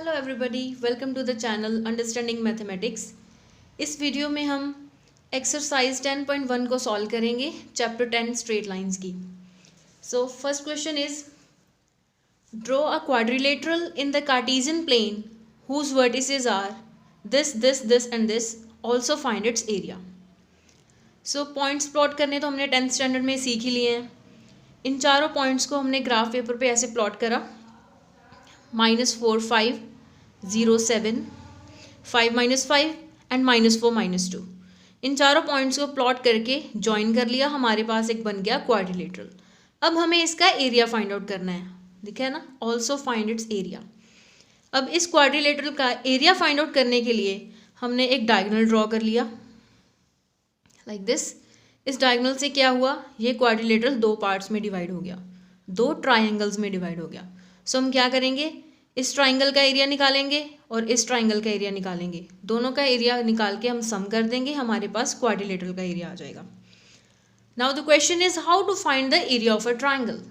Hello everybody, welcome to the channel understanding mathematics. इस video में हम एक्सरसाइज 10.1 को सॉल्व करेंगे, चैप्टर 10 स्ट्रेट लाइंस की। So first question is draw a quadrilateral in the Cartesian plane whose vertices are this this this and this, also find its area. So points plot करने तो हमने 10th standard में सीख ही लिए हैं। इन चारों points को हमने ग्राफ पेपर पे ऐसे प्लॉट करा, -4 5 0 7 5 -5 एंड -4 -2। इन चारों पॉइंट्स को प्लॉट करके ज्वाइन कर लिया, हमारे पास एक बन गया क्वाड्रिलेटरल। अब हमें इसका एरिया फाइंड आउट करना है, दिखा है ना, ऑल्सो फाइंड इट्स एरिया। अब इस क्वाड्रिलेटरल का एरिया फाइंड आउट करने के लिए हमने एक डायगोनल ड्रॉ कर लिया लाइक दिस। इस डायगोनल से क्या हुआ, ये क्वाड्रिलेटरल दो पार्ट्स में डिवाइड हो गया, दो ट्राइंगल्स में डिवाइड हो गया। सो हम क्या करेंगे, इस ट्राइंगल का एरिया निकालेंगे और इस ट्राइंगल का एरिया निकालेंगे, दोनों का एरिया निकाल के हम सम कर देंगे, हमारे पास क्वाड्रिलेटरल का एरिया आ जाएगा। Now the question is how to find the area of a triangle.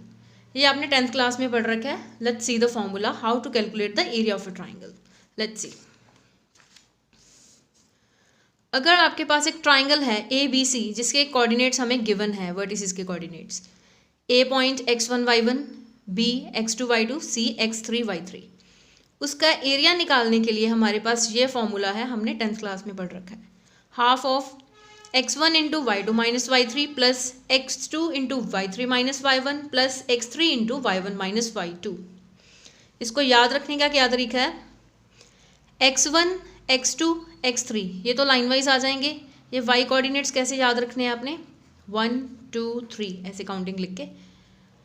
ये आपने 10th क्लास में पढ़ रखा है। Let's see the formula how to calculate the area of a triangle. Let's see, अगर आपके पास एक ट्राइंगल है ABC जिसके कोऑर्डिनेट्स हमें गिवन है, वर्टिसेस के coordinates, A point x1 y1, B x2 y2, C x3 y3। उसका एरिया निकालने के लिए हमारे पास ये फॉर्मूला है, हमने 10th क्लास में पढ़ रखा है। Half of x1 into y2 minus y3 plus x2 into y3 minus y1 plus x3 into y1 minus y2। इसको याद रखने का क्या तरीका है, x1 x2 x3 ये तो लाइन वाइज आ जाएंगे। ये y कोऑर्डिनेट्स कैसे याद रखने हैं आपने, 1 2 3 ऐसे काउंटिंग लिख के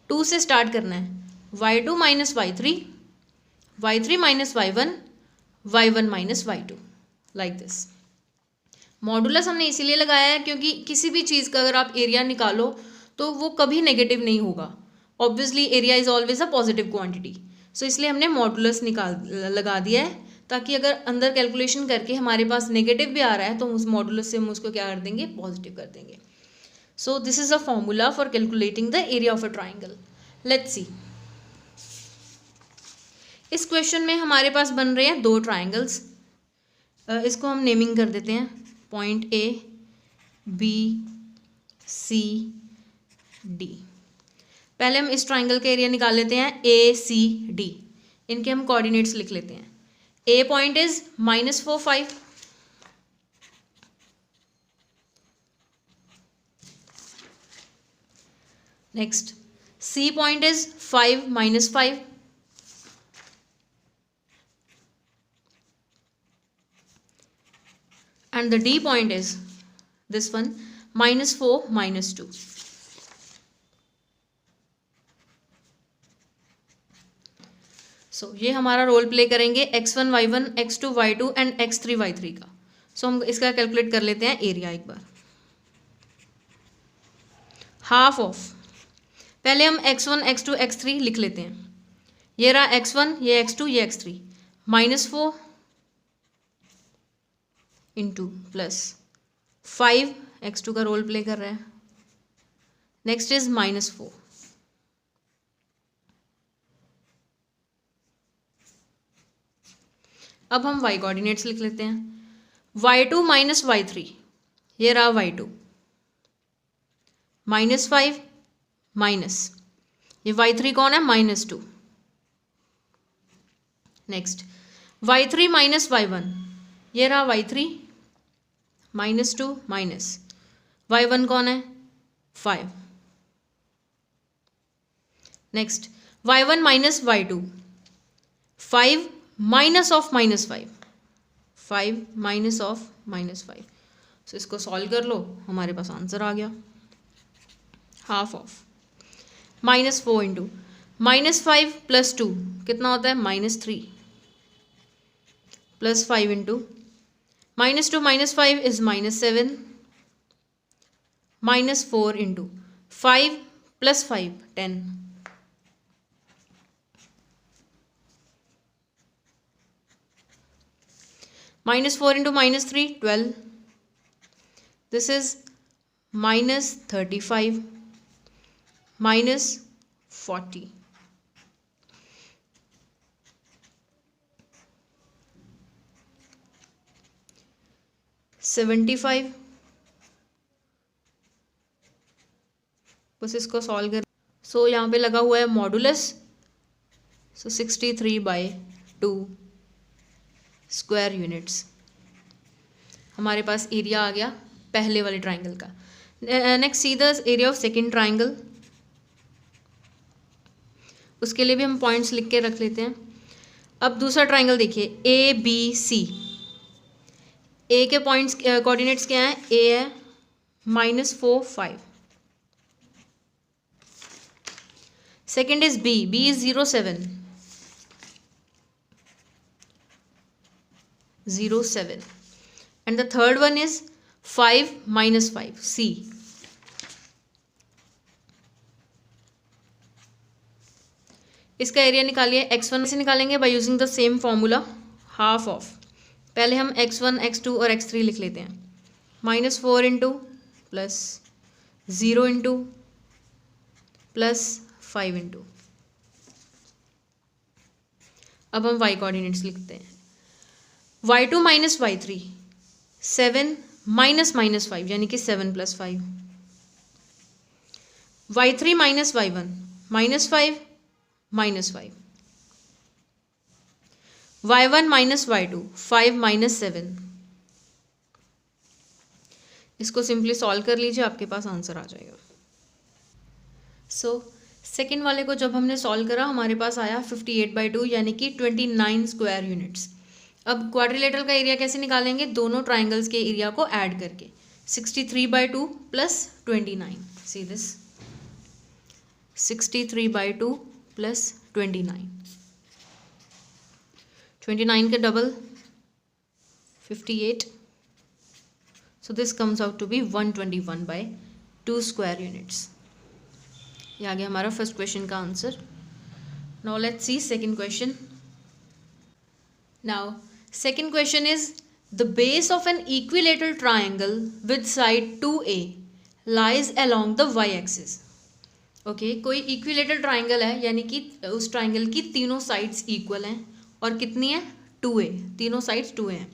2 से स्टार्ट करना है, y2 minus y3, y3 minus y1, y1 minus y2, like this. Modulus हमने इसीलिए लगाया है क्योंकि किसी भी चीज़ का अगर आप एरिया निकालो तो वो कभी नेगेटिव नहीं होगा। Obviously area is always a positive quantity, so इसलिए हमने मॉडुलस लगा दिया है, ताकि अगर अंदर कैलकुलेशन करके हमारे पास नेगेटिव भी आ रहा है तो उस मॉडुलस से हम उसको क्या कर देंगे, पॉजिटिव कर देंगे। सो this is a formula for calculating the area of a triangle. Let's सी, इस क्वेश्चन में हमारे पास बन रहे हैं दो ट्राइंगल्स। इसको हम नेमिंग कर देते हैं, point A B C D। पहले हम इस ट्राइंगल का एरिया निकाल लेते हैं ACD। इनके हम कोऑर्डिनेट्स लिख लेते हैं। A point is -4 5, next C point is 5 -5, and the D point is this one, -4 -2। सो ये हमारा रोल प्ले करेंगे x1 y1 x2 y2 and x3 y3 का। सो हम इसका कैलकुलेट कर लेते हैं एरिया एक बार। हाफ ऑफ, पहले हम x1 x2 x3 लिख लेते हैं। ये रहा x1, ये x2, ये x3, -4 इंटू प्लस 5, x2 का रोल प्ले कर रहा है, नेक्स्ट इज -4। अब हम y कोऑर्डिनेट्स लिख लेते हैं, y2 माइनस y3, ये रहा y2, -5 माइनस, ये y3 कौन है, -2, नेक्स्ट y3 माइनस y1, ये रहा y3, -2 माइनस, y1 कौन है, 5, next y1 minus y2, 5 minus of -5, 5 minus of -5। सो इसको सॉल्व कर लो, हमारे पास आंसर आ गया। हाफ ऑफ -4 इंटू -5 प्लस 2 कितना होता है, -3 plus 5 into -2 -5 is -7, -4 into 5 plus 5 10, -4 into -3 12, this is -35 -40, 75, बस इसको सॉल्व कर। सो यहाँ पे लगा हुआ है मॉडुलस, सो 63/2 स्क्वायर यूनिट्स। हमारे पास एरिया आ गया पहले वाले ट्राइंगल का। Next see the area of second triangle. उसके लिए भी हम पॉइंट्स लिख के रख लेते हैं। अब दूसरा ट्राइंगल देखिए, ए बी सी। ए के पॉइंट्स कोऑर्डिनेट्स क्या हैं? ए है -4 5। Second is B, B is 0 7 0 7 and the third one is 5 -5 C. इसका एरिया निकालिए। x1 से निकालेंगे by using the same formula, half of. पहले हम x1 x2 और x3 लिख लेते हैं। -4 into plus 0 into plus 5 into. अब हम y कोऑर्डिनेट्स लिखते हैं। y2 माइनस y3 7 -5 यानी कि 7 + 5। y3 minus y1 -5 -5। y1 minus y2 5 - 7। इसको सिंपली सॉल्व कर लीजिए, आपके पास आंसर आ जाएगा। सो सेकेंड वाले को जब हमने सॉल्व करा हमारे पास आया 58/2 यानी कि 29 स्क्वायर यूनिट्स। अब क्वाड्रिलेटरल का एरिया कैसे निकालेंगे? दोनों ट्राइंगल्स के एरिया को ऐड करके 63/2 प्लस 29। See this 63/2 plus 29। 29 के double 58, so this comes out to be 121/2 square units. ये आ गया हमारा फर्स्ट क्वेश्चन का answer. Now let's see second question. Now second question is the base of an equilateral triangle with side 2a lies along the y axis. Okay, कोई equilateral triangle है यानी कि उस ट्राइंगल की तीनों साइड्स इक्वल हैं और कितनी है? 2a, तीनों साइड्स 2a हैं।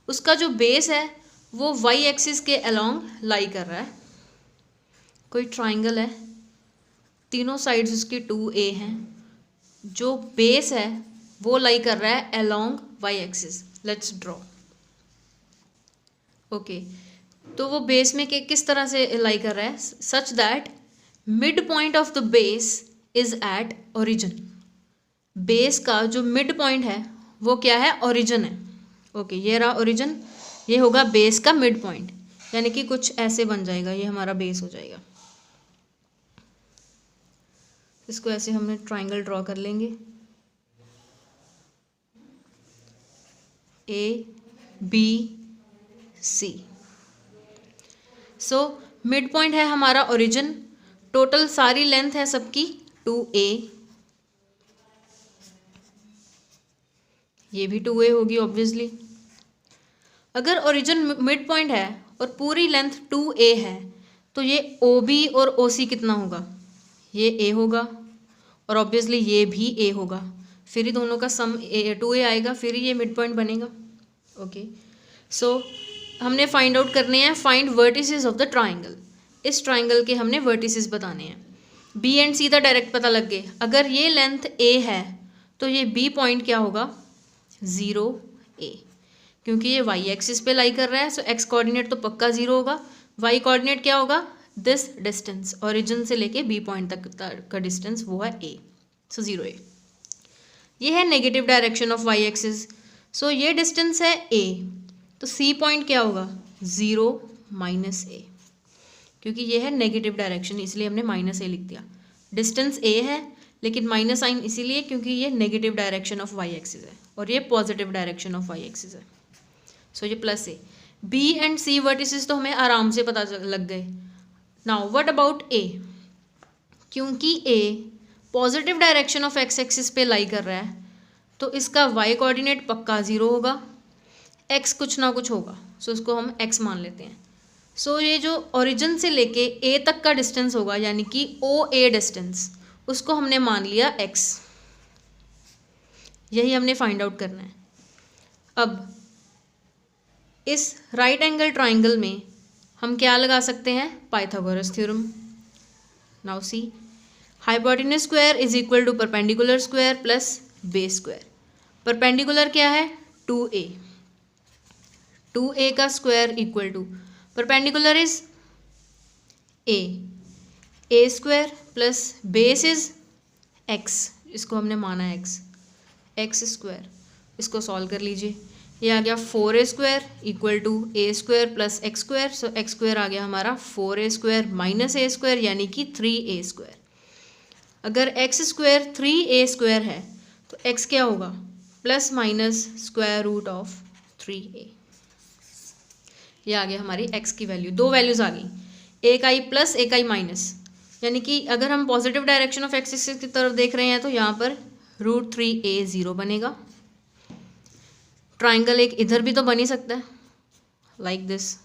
उसका जो बेस है वो y एक्सिस के अलोंग लाई कर रहा है। कोई ट्राइंगल है, तीनों साइड्स उसकी 2a हैं, जो बेस है वो लाई कर रहा है along y axis. Let's draw. Okay, तो वो बेस में किस तरह से लाई कर रहा है? Such that mid point of the base is at origin. Base का जो मिड पॉइंट है वो क्या है? ओरिजिन है। ओके, ये रहा ओरिजिन, ये होगा बेस का मिड पॉइंट, यानी कि कुछ ऐसे बन जाएगा, ये हमारा बेस हो जाएगा। इसको ऐसे हमने ट्राइंगल ड्रॉ कर लेंगे, A B C. So mid point है हमारा ओरिजिन, टोटल सारी लेंथ है सबकी 2a, ये भी 2a होगी ऑब्वियसली। अगर ओरिजिन मिड पॉइंट है और पूरी लेंथ 2a है तो ये OB और OC कितना होगा? ये a होगा और ऑब्वियसली ये भी a होगा, फिर ही दोनों का सम 2a आएगा, फिर ही ये मिड पॉइंट बनेगा। ओके, सो हमने फाइंड आउट करने हैं find vertices of the triangle. इस ट्राइंगल के हमने वर्टिसेस बताने हैं। B and C the direct पता लग गए। अगर ये लेंथ a है तो ये B पॉइंट क्या होगा? 0a, क्योंकि ये y एक्सिस पे लाई कर रहा है, सो x कोऑर्डिनेट तो पक्का 0 होगा। y कोऑर्डिनेट क्या होगा? दिस डिस्टेंस, ओरिजिन से लेके B पॉइंट तक का डिस्टेंस वो है a, सो 0a। ये है negative direction of y axis, so ये डिस्टेंस है a, तो C पॉइंट क्या होगा? 0 - a, क्योंकि ये है नेगेटिव डायरेक्शन इसलिए हमने -a लिख दिया। डिस्टेंस a है लेकिन माइनस साइन इसीलिए क्योंकि ये negative direction of y axis है और ये positive direction of y axis है, सो ये +a। B and C vertices तो हमें आराम से पता लग गए। Now what about a? क्योंकि a positive direction of x axis पे लाई कर रहा है तो इसका y कोऑर्डिनेट पक्का 0 होगा, x कुछ ना कुछ होगा, सो इसको हम x मान लेते हैं। सो ये जो ओरिजिन से लेके a तक का डिस्टेंस होगा यानी कि OA डिस्टेंस, उसको हमने मान लिया x। यही हमने फाइंड आउट करना है। अब इस राइट एंगल ट्राइंगल में हम क्या लगा सकते हैं, Pythagoras theorem. Now see, hypotenuse square is equal to perpendicular square plus base square. Perpendicular क्या है, 2a, 2a का square equal to perpendicular is a square plus base is x, इसको हमने माना है x स्क्वायर। इसको सॉल्व कर लीजिए, ये आ गया 4a square equal to a square plus x square. So x square आ गया हमारा 4a square minus a square यानी कि 3a स्क्वायर। अगर x स्क्वायर 3a स्क्वायर है तो x क्या होगा, plus minus square root of 3a। ये आ गया हमारी x की वैल्यू, दो वैल्यूज आ गई, एक आई प्लस एक आई माइनस, यानी कि अगर हम पॉजिटिव डायरेक्शन ऑफ एक्सिस की तरफ देख रहे हैं तो यहाँ पर √3a 0 बनेगा। ट्राइंगल एक इधर भी तो बन ही सकता है, लाइक दिस।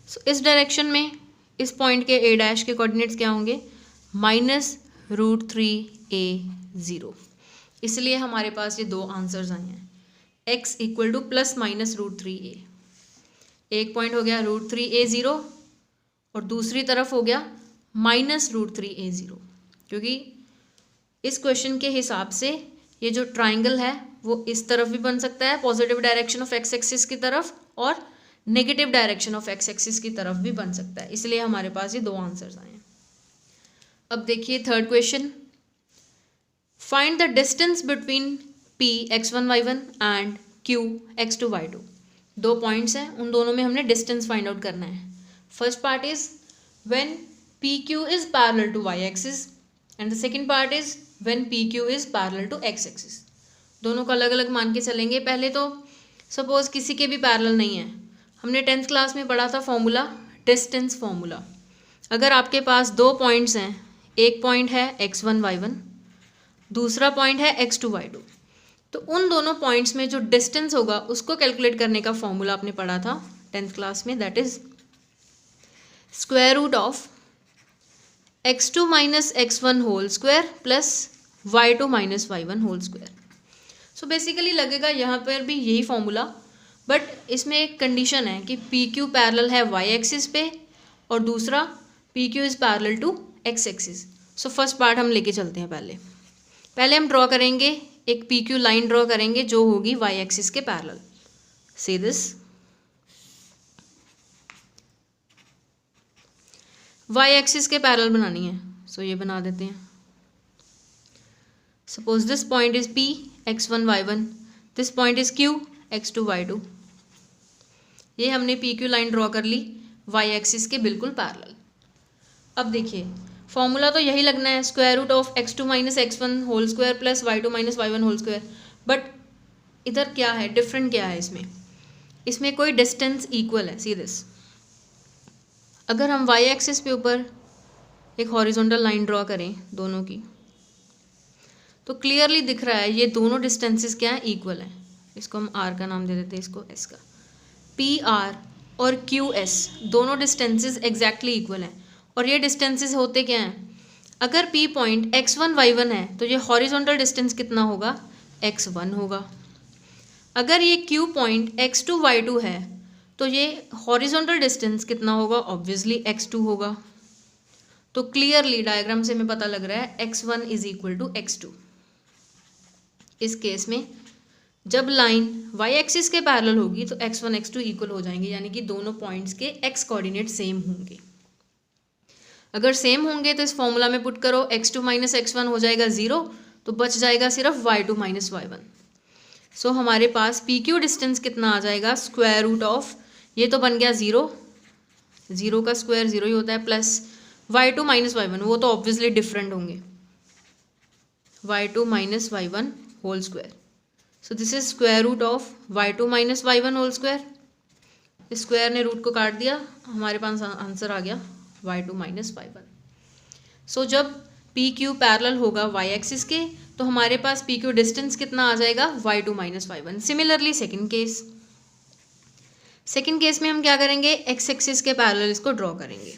सो इस डायरेक्शन में इस पॉइंट के a डैश के कोऑर्डिनेट्स क्या होंगे, -√3a 0। इसलिए हमारे पास ये दो आंसर्स आए हैं, x equal two plus minus √3a। एक पॉइंट हो गया √3a 0 और दूसरी तरफ हो गया -√3a 0, क्योंकि इस क्वेश्चन के हिसाब से ये जो ट्राइंगल है वो इस तरफ भी बन सकता है, positive direction of x axis की तरफ, और negative direction of x axis की तरफ भी बन सकता है। इसलिए हमारे पास ये दो आंसर्स आए हैं। अब देखिए third question, find the distance between p x1 y1 and q x2 y2। दो पॉइंट्स हैं, उन दोनों में हमने डिस्टेंस फाइंड आउट करना है। First part is when pq is parallel to y axis and the second part is when pq is parallel to x axis. दोनों को अलग अलग मान के चलेंगे। पहले तो सपोज किसी के भी पैरेलल नहीं है, हमने 10th क्लास में पढ़ा था फॉर्मूला, डिस्टेंस फॉर्मूला। अगर आपके पास दो पॉइंट्स हैं, एक पॉइंट है x1 y1, दूसरा पॉइंट है x2 y2, तो उन दोनों पॉइंट्स में जो डिस्टेंस होगा उसको कैलकुलेट करने का फॉर्मूला आपने पढ़ा था 10th क्लास में, that is square root of x2 minus x1 whole square plus y2 minus y1 whole square. So basically लगेगा यहाँ पर भी यही फॉर्मूला, बट इसमें एक कंडीशन है कि PQ पैरेलल है y एक्सिस पे और दूसरा PQ is parallel to x axis. So first part हम लेके चलते हैं। पहले हम ड्रॉ करेंगे, एक PQ लाइन ड्रॉ करेंगे जो होगी y एक्सिस के parallel. See this, y axis के पैरेलल बनानी है, सो ये बना देते हैं। Suppose this point is P x1 y1, this point is Q x2 y2। ये हमने PQ लाइन ड्रॉ कर ली y एक्सिस के बिल्कुल पैरेलल। अब देखिए फॉर्मूला तो यही लगना है, square root of x2 minus x1 whole square plus y2 minus y1 whole square. But इधर क्या है, डिफरेंट क्या है इसमें कोई डिस्टेंस इक्वल है। सी दिस, अगर हम y एक्सिस पे ऊपर एक हॉरिजॉन्टल लाइन ड्रॉ करें दोनों की, तो क्लियरली दिख रहा है ये दोनों डिस्टेंसेस क्या है, इक्वल हैं। इसको हम r का नाम दे देते हैं, इसको s का। PR और QS दोनों डिस्टेंसेस एग्जैक्टली इक्वल हैं। और ये डिस्टेंसेस होते क्या हैं, अगर P पॉइंट x1 y1 है तो ये हॉरिजॉन्टल डिस्टेंस कितना होगा, x1 होगा। अगर ये Q पॉइंट x2 y2 है तो ये हॉरिजॉन्टल डिस्टेंस कितना होगा, ऑब्वियसली x2 होगा। तो क्लियरली डायग्राम से हमें पता लग रहा है x1 is equal to x2। इस केस में जब लाइन y एक्सिस के पैरेलल होगी तो x1 x2 इक्वल हो जाएंगे, यानी कि दोनों पॉइंट्स के x कोऑर्डिनेट सेम होंगे। अगर सेम होंगे तो इस फॉर्मूला में पुट करो, x2 माइनस x1 हो जाएगा 0, तो बच जाएगा सिर्फ y2 माइनस y1। सो हमारे पास PQ डिस्टेंस कितना आ जाएगा, स्क्वायर रूट ऑफ, ये तो बन गया 0, 0 का स्क्वायर 0 ही होता है, प्लस y2 माइनस y1, वो तो ऑब्वियसली डिफरेंट होंगे, y2 minus y1 whole square. So this is square root of y2 minus y1 whole square. Square ने रूट को काट दिया, हमारे पास आंसर आ गया y2 माइनस y1। सो जब PQ पैरेलल होगा y एक्सिस के तो हमारे पास PQ डिस्टेंस कितना आ जाएगा, y2 minus y1। Similarly second case में हम क्या करेंगे, x एक्सिस के पैरेलल इसको ड्रॉ करेंगे।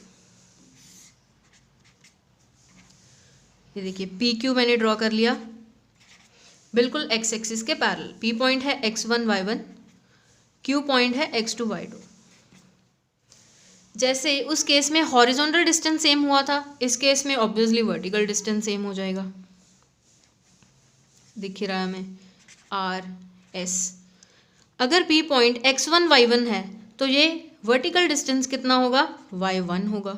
ये देखिए PQ मैंने ड्रॉ कर लिया, बिल्कुल एक्स एक्सिस के पैरेलल। पी पॉइंट है x1 y1, क्यू पॉइंट है x2 y2। जैसे उस केस में हॉरिजॉन्टल डिस्टेंस सेम हुआ था, इस केस में ऑब्वियसली वर्टिकल डिस्टेंस सेम हो जाएगा। दिख रहा है हमें आर एस। अगर पी पॉइंट x1 y1 है तो ये वर्टिकल डिस्टेंस कितना होगा, y1 होगा।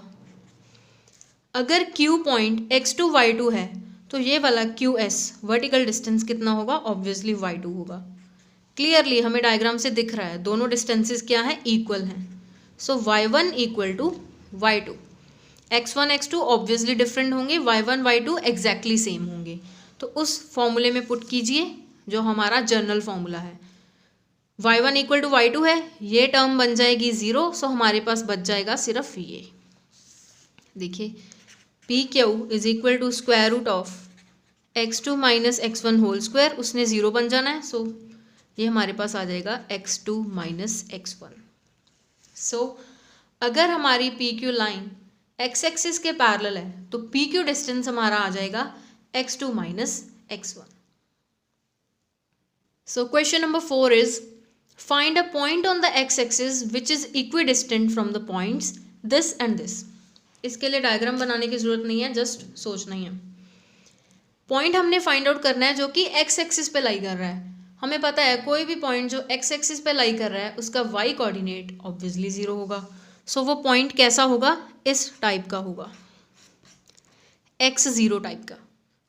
अगर क्यू पॉइंट x2 y2 है तो ये वाला क्यू एस वर्टिकल डिस्टेंस कितना होगा, ऑब्वियसली y2 होगा। क्लियरली हमें डायग्राम से दिख रहा है दोनों डिस्टेंसेस क्या हैं, इक्वल हैं। So y1 equal to y2। x1 x2 obviously different होंगे, y1 y2 एग्जैक्टली सेम होंगे। तो उस फॉर्मूले में पुट कीजिए जो हमारा जनरल फॉर्मूला है। y1 इक्वल टू y2 है, ये टर्म बन जाएगी 0। सो हमारे पास बच जाएगा सिर्फ ये। देखिए P Q is equal to square root of x2 minus x1 whole square, उसने 0 बन जाना है। सो ये हमारे पास आ जाएगा x2 माइनस x1। सो अगर हमारी P Q line x axis के पैरेलल है तो पी क्यू डिस्टेंस हमारा आ जाएगा x2 minus x1। So question number 4 is find a point on the x axis which is equidistant from the points this and this. इसके लिए diagram बनाने की जरूरत नहीं है, जस्ट सोचना ही है। पॉइंट हमने फाइंड आउट करना है जो कि एक्स एक्सिस पे लाई कर रहा है। हमें पता है कोई भी पॉइंट जो एक्स एक्सिस पे लाई कर रहा है उसका वाई कोऑर्डिनेट ऑब्वियसली 0 होगा। सो वो पॉइंट कैसा होगा, इस टाइप का होगा, x0 टाइप का।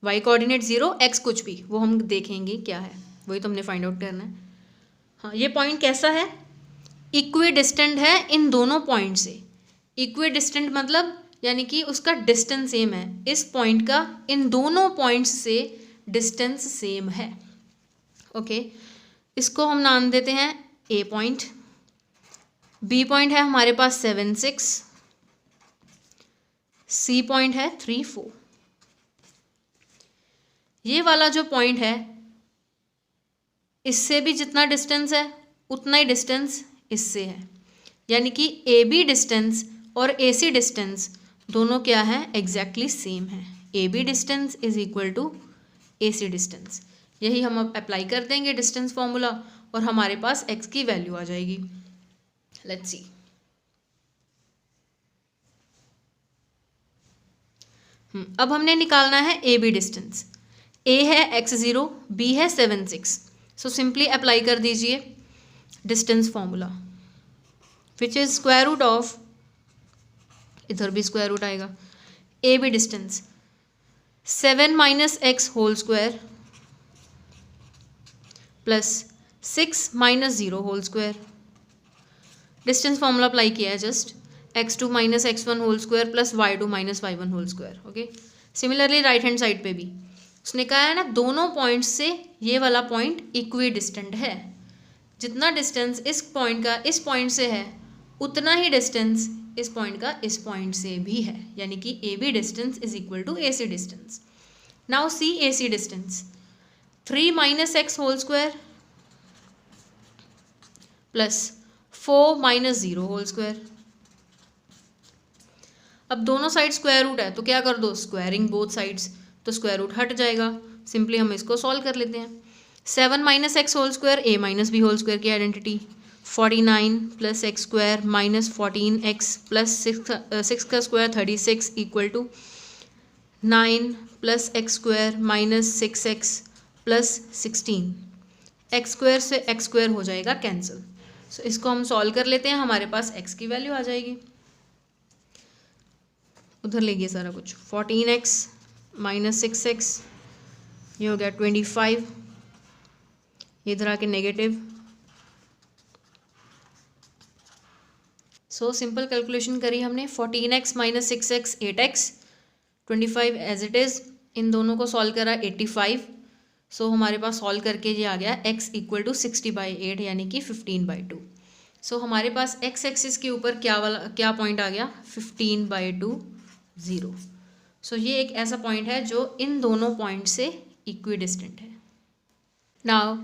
वाई कोऑर्डिनेट 0, x कुछ भी, वो हम देखेंगे क्या है, वही तो हमने फाइंड आउट करना है। हाँ, ये पॉइंट कैसा है, इक्वी डिस्टेंट है इन दोनों पॉइंट से। इक्वी डिस्टेंट मतलब यानी कि उसका डिस्टेंस सेम है, इस पॉइंट का इन दोनों पॉइंट्स से डिस्टेंस सेम है। ओके, इसको हम नाम देते हैं ए पॉइंट। बी पॉइंट है हमारे पास 7 6, सी पॉइंट है 3 4। ये वाला जो पॉइंट है इससे भी जितना डिस्टेंस है उतना ही डिस्टेंस इससे है, यानी कि ए बी डिस्टेंस और ए सी डिस्टेंस दोनों क्या है, एग्जैक्टली सेम है। A B distance is equal to A C distance. यही हम अब अप्लाई कर देंगे डिस्टेंस फॉर्मूला और हमारे पास x की वैल्यू आ जाएगी। Let's see. अब हमने निकालना है ए बी डिस्टेंस। ए है x0, बी है 7 6। सो सिंपली अप्लाई कर दीजिए distance formula which is square root of, इधर भी स्क्वायर रूट आएगा, A B distance 7 minus x whole square plus 6 minus 0 whole square. Distance formula apply किया है just, x2 minus x1 whole square plus y2 minus y1 whole square. Okay, similarly right hand side पे भी उसने कहा है ना दोनों points से ये वाला पॉइंट इक्वी डिस्टेंट है। जितना डिस्टेंस इस पॉइंट का इस पॉइंट से है उतना ही डिस्टेंस इस पॉइंट का इस पॉइंट से भी है, यानी कि A B distance is equal to A C distance. Now see A C distance 3 minus x whole square plus 4 minus 0 whole square. अब दोनों साइड स्क्वायर रूट है तो क्या कर दो, स्क्वायरिंग बोथ साइड्स, तो स्क्वायर रूट हट जाएगा। सिंपली हम इसको सॉल्व कर लेते हैं। 7 minus x whole square A minus B whole square की identity, 49 plus x square minus 14x plus 6 का square 36 equal to 9 plus x square minus 6x plus 16। X square से एक्स स्क्वायर हो जाएगा कैंसिल। सो इसको हम सॉल्व कर लेते हैं, हमारे पास x की वैल्यू आ जाएगी। उधर ले गया सारा कुछ, 14x माइनस 6x, ये हो गया 25, इधर आके नेगेटिव। सो सिंपल कैलकुलेशन करी हमने, 14x minus 6x 8x, 25 as it is, इन दोनों को सॉल्व करा 85। सो हमारे पास सॉल्व करके ये आ गया x इक्वल टू 60/8 यानी कि 15/2। सो हमारे पास x एक्सिस के ऊपर क्या पॉइंट आ गया, 15/2 0। सो ये एक ऐसा पॉइंट है जो इन दोनों पॉइंट से इक्विडिस्टेंट है। Now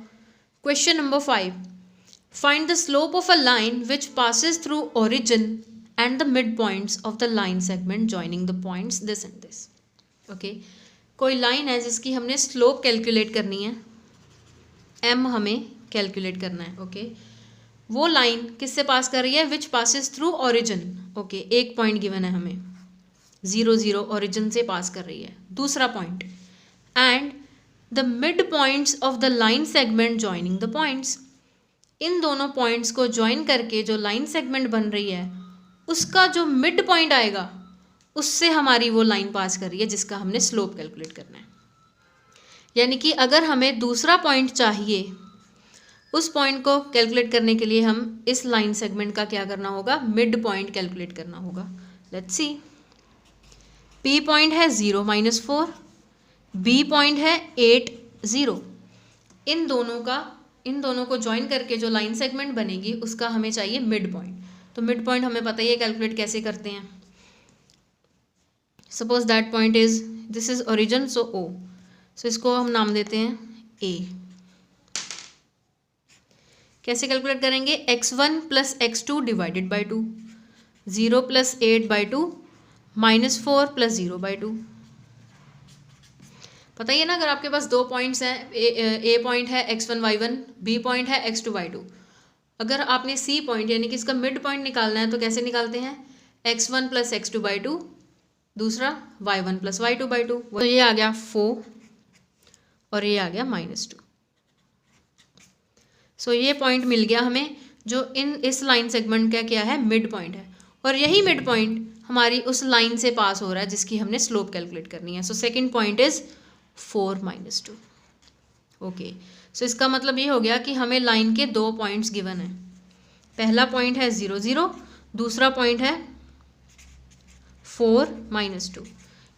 question number 5, find the slope of a line which passes through origin and the midpoints of the line segment joining the points this and this। Okay, कोई लाइन है जिसकी हमने slope calculate करनी है। m हमें calculate करना है। Okay, वो लाइन किससे पास कर रही है? Which passes through origin. Okay, एक पॉइंट गिवन है हमें, 0 0 ओरिजिन से पास कर रही है। दूसरा point, and the midpoints of the line segment joining the points. इन दोनों पॉइंट्स को ज्वाइन करके जो लाइन सेगमेंट बन रही है उसका जो मिड पॉइंट आएगा उससे हमारी वो लाइन पास कर रही है जिसका हमने स्लोप कैलकुलेट करना है। यानी कि अगर हमें दूसरा पॉइंट चाहिए, उस पॉइंट को कैलकुलेट करने के लिए हम इस लाइन सेगमेंट का क्या करना होगा? मिड पॉइंट कैलकुलेट करना होगा। लेट्स सी, P पॉइंट है 0 -4, B पॉइंट है 8 0। इन दोनों को ज्वाइन करके जो लाइन सेगमेंट बनेगी उसका हमें चाहिए मिड पॉइंट। तो मिड पॉइंट हमें पता ही है कैलकुलेट कैसे करते हैं। Suppose that point is, this is origin, so O, सो इसको हम नाम देते हैं A। कैसे कैलकुलेट करेंगे? x1 + x2 divided by 2, 0 + 8 by 2, -4 + 0 by 2। पता ही है ना, अगर आपके पास दो पॉइंट्स हैं, ए पॉइंट है x1 y1, B पॉइंट है x2 y2, अगर आपने C पॉइंट यानी कि इसका मिड पॉइंट निकालना है तो कैसे निकालते हैं? x1 + x2 बाई 2, दूसरा y1 + y2 बाई 2। तो ये आ गया 4 और ये आ गया -2। सो ये पॉइंट मिल गया हमें जो इस लाइन सेगमेंट का क्या है? मिड पॉइंट है। और यही मिड पॉइंट हमारी उस लाइन से पास हो रहा है जिसकी हमने स्लोप कैलकुलेट करनी है। So second point is 4 - 2। Okay, so इसका मतलब ये हो गया कि हमें लाइन के दो पॉइंट्स गिवन है। पहला पॉइंट है 0 0, दूसरा पॉइंट है 4 - 2।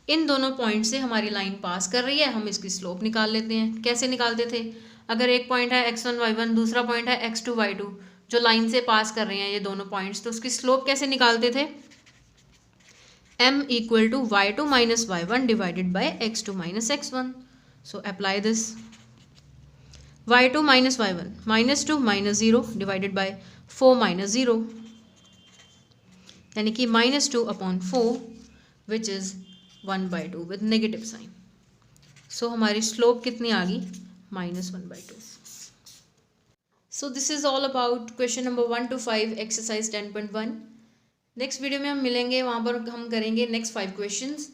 इन दोनों पॉइंट से हमारी लाइन पास कर रही है, हम इसकी स्लोप निकाल लेते हैं। कैसे निकालते थे? अगर एक पॉइंट है x1 y1, दूसरा पॉइंट है x2 y2, जो लाइन से पास कर रहे हैं ये दोनों पॉइंट्स, तो उसकी स्लोप कैसे निकालते थे? m = y2 - y1 divided by x2 - x1। So apply this, y2 - y1, -2 - 0 divided by 4 - 0, यानी कि -2/4 which is 1/2 with negative sign. So हमारी स्लोप कितनी आ गई? -1/2। So this is all about question number 1 to 5 exercise 10.1। Next video में हम मिलेंगे, वहाँ पर हम करेंगे नेक्स्ट 5 क्वेश्चंस।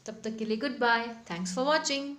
तब तक के लिए good bye, thanks for watching.